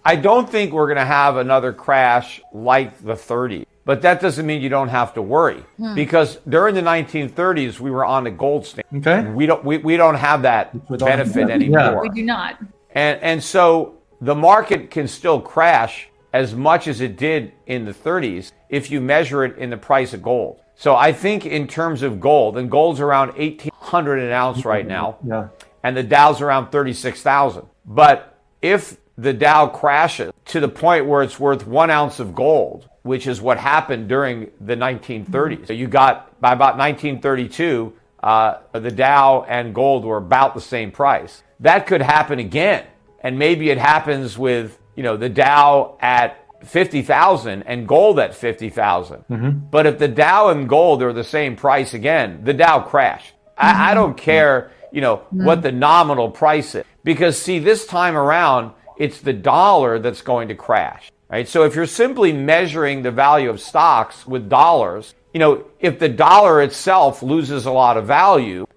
I don't think we're going to have another crash like the 30s. But that doesn't mean you don't have to worry, because during the 1930s we were on the gold standard. Okay. We don't have that benefit anymore. Yeah. We do not. And so the market can still crash as much as it did in the 30s if you measure it in the price of gold. So I think in terms of gold, and gold's around 1,800 an ounce right now, and the Dow's around 36,000. But if the Dow crashes to the point where it's worth 1 ounce of gold, which is what happened during the 1930s. So you got, by about 1932, the Dow and gold were about the same price. That could happen again. And maybe it happens with, the Dow at 50,000 and gold at 50,000. But if the Dow and gold are the same price again, the Dow crashed. I don't care, what the nominal price is. Because see, this time around, it's the dollar that's going to crash. Right? So if you're simply measuring the value of stocks with dollars, if the dollar itself loses a lot of value,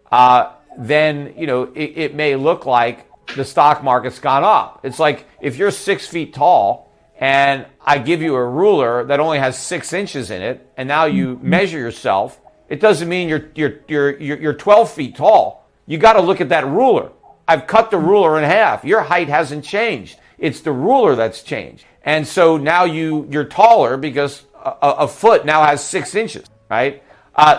then, it may look like the stock market's gone up. It's like if you're 6 feet tall and I give you a ruler that only has 6 inches in it, and now you measure yourself, it doesn't mean you're 12 feet tall. You got to look at that ruler. I've cut the ruler in half. Your height hasn't changed. It's the ruler that's changed. And so now you're taller because a foot now has 6 inches, right?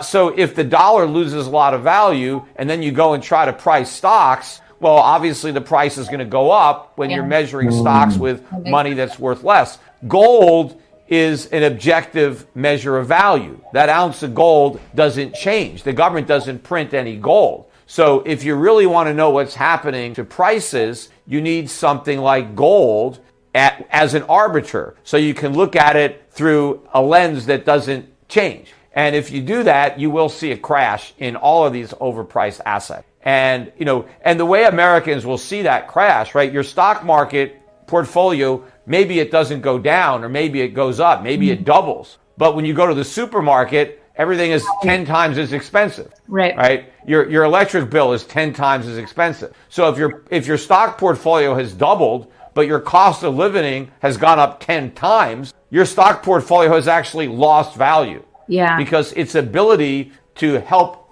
So if the dollar loses a lot of value and then you go and try to price stocks, well, obviously the price is going to go up when you're measuring stocks with money that's worth less. Gold is an objective measure of value. That ounce of gold doesn't change. The government doesn't print any gold. So if you really want to know what's happening to prices, you need something like gold as an arbiter, so you can look at it through a lens that doesn't change. And if you do that, you will see a crash in all of these overpriced assets. And, and the way Americans will see that crash, right? Your stock market portfolio, maybe it doesn't go down, or maybe it goes up, maybe it doubles. But when you go to the supermarket, everything is 10 times as expensive. Right? Your electric bill is 10 times as expensive. So if your stock portfolio has doubled, but your cost of living has gone up 10 times, your stock portfolio has actually lost value. Yeah. Because its ability to help,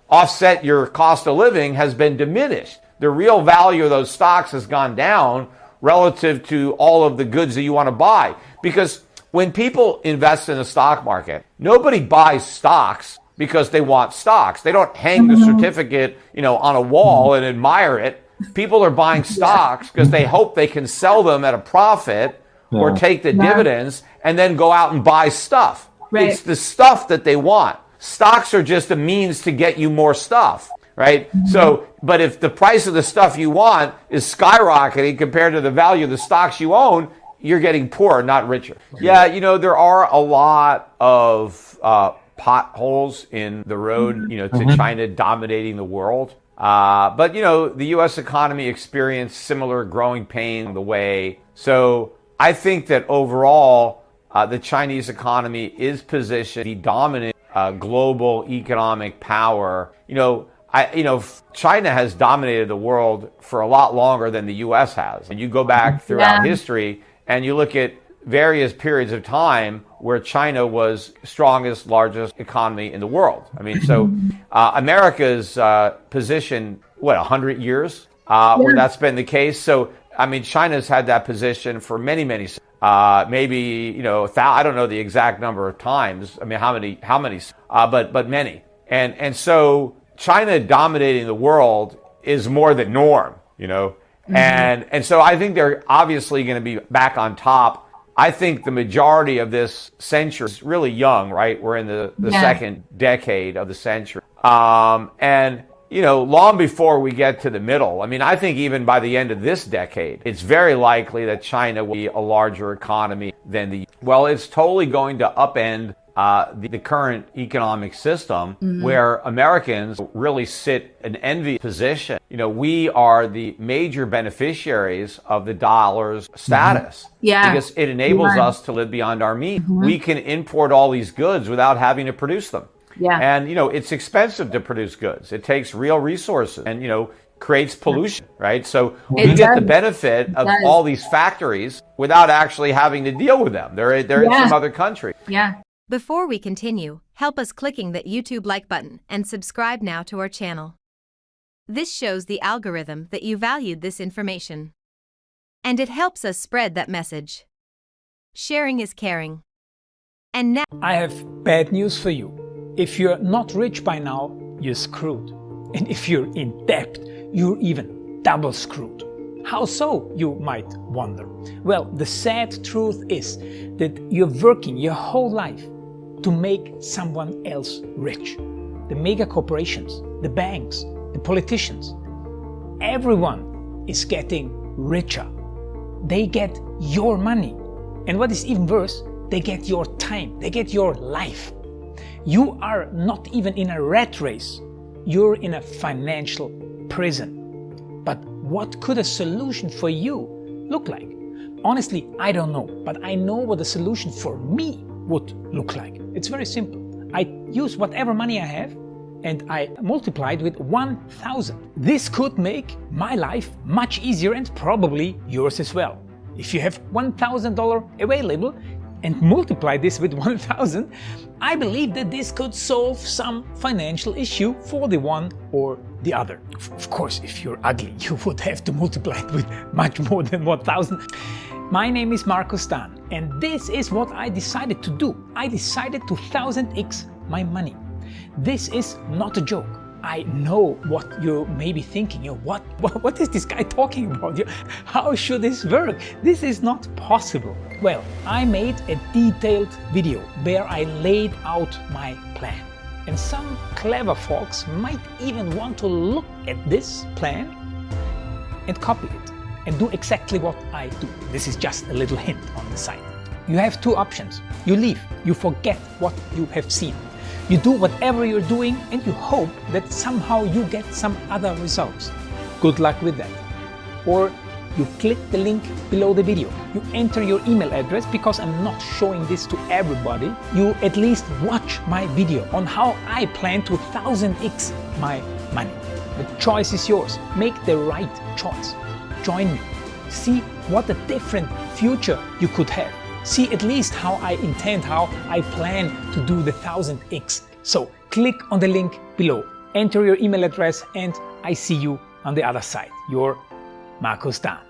offset your cost of living has been diminished. The real value of those stocks has gone down relative to all of the goods that you want to buy. Because when people invest in the stock market, nobody buys stocks because they want stocks. They don't hang the certificate, on a wall and admire it. People are buying stocks because they hope they can sell them at a profit or take the dividends and then go out and buy stuff. Right. It's the stuff that they want. Stocks are just a means to get you more stuff, right? So, but if the price of the stuff you want is skyrocketing compared to the value of the stocks you own, you're getting poorer, not richer. Yeah, there are a lot of potholes in the road, to China dominating the world. But, the U.S. economy experienced similar growing pain on the way. So I think that overall, the Chinese economy is positioned to be dominant global economic power. China has dominated the world for a lot longer than the U.S. has. And you go back throughout history and you look at various periods of time where China was strongest, largest economy in the world. I mean, so America's position, 100 years where that's been the case. So, I mean, China's had that position for many, maybe, I don't know the exact number of times. I mean, how many, but many. And so China dominating the world is more the norm, and so I think they're obviously going to be back on top. I think the majority of this century is really young, right? We're in the second decade of the century. And, long before we get to the middle, I mean, I think even by the end of this decade, it's very likely that China will be a larger economy than it's totally going to upend the current economic system where Americans really sit an envious position. We are the major beneficiaries of the dollar's status because it enables us to live beyond our means. We can import all these goods without having to produce them. And, it's expensive to produce goods. It takes real resources. And, creates pollution, right? So we It get the does. benefit of all these factories without actually having to deal with them. They're in some other country. Yeah. Before we continue, help us clicking that YouTube like button and subscribe now to our channel. This shows the algorithm that you valued this information. And it helps us spread that message. Sharing is caring. And now I have bad news for you. If you're not rich by now, you're screwed. And if you're in debt, you're even double screwed. How so, you might wonder? Well, the sad truth is that you're working your whole life to make someone else rich. The mega corporations, the banks, the politicians, everyone is getting richer. They get your money. And what is even worse, they get your time, they get your life. You are not even in a rat race, you're in a financial prison. But what could a solution for you look like? Honestly, I don't know, but I know what a solution for me would look like. It's very simple. I use whatever money I have and I multiply it with 1,000. This could make my life much easier and probably yours as well. If you have $1,000 available and multiply this with 1,000, I believe that this could solve some financial issue for the one or the other. Of course, if you're ugly, you would have to multiply it with much more than 1,000. My name is Markus Dahn, and this is what I decided to do. I decided to 1000x my money. This is not a joke. I know what you may be thinking. What is this guy talking about? How should this work? This is not possible. Well, I made a detailed video where I laid out my plan. And some clever folks might even want to look at this plan and copy it and do exactly what I do. This is just a little hint on the side. You have two options. You leave, you forget what you have seen. You do whatever you're doing and you hope that somehow you get some other results. Good luck with that. Or you click the link below the video. You enter your email address because I'm not showing this to everybody. You at least watch my video on how I plan to 1000x my money. The choice is yours. Make the right choice. Join me. See what a different future you could have. See at least how I plan to do the 1000x. So click on the link below, enter your email address, and I see you on the other side. Your Markus Dahn.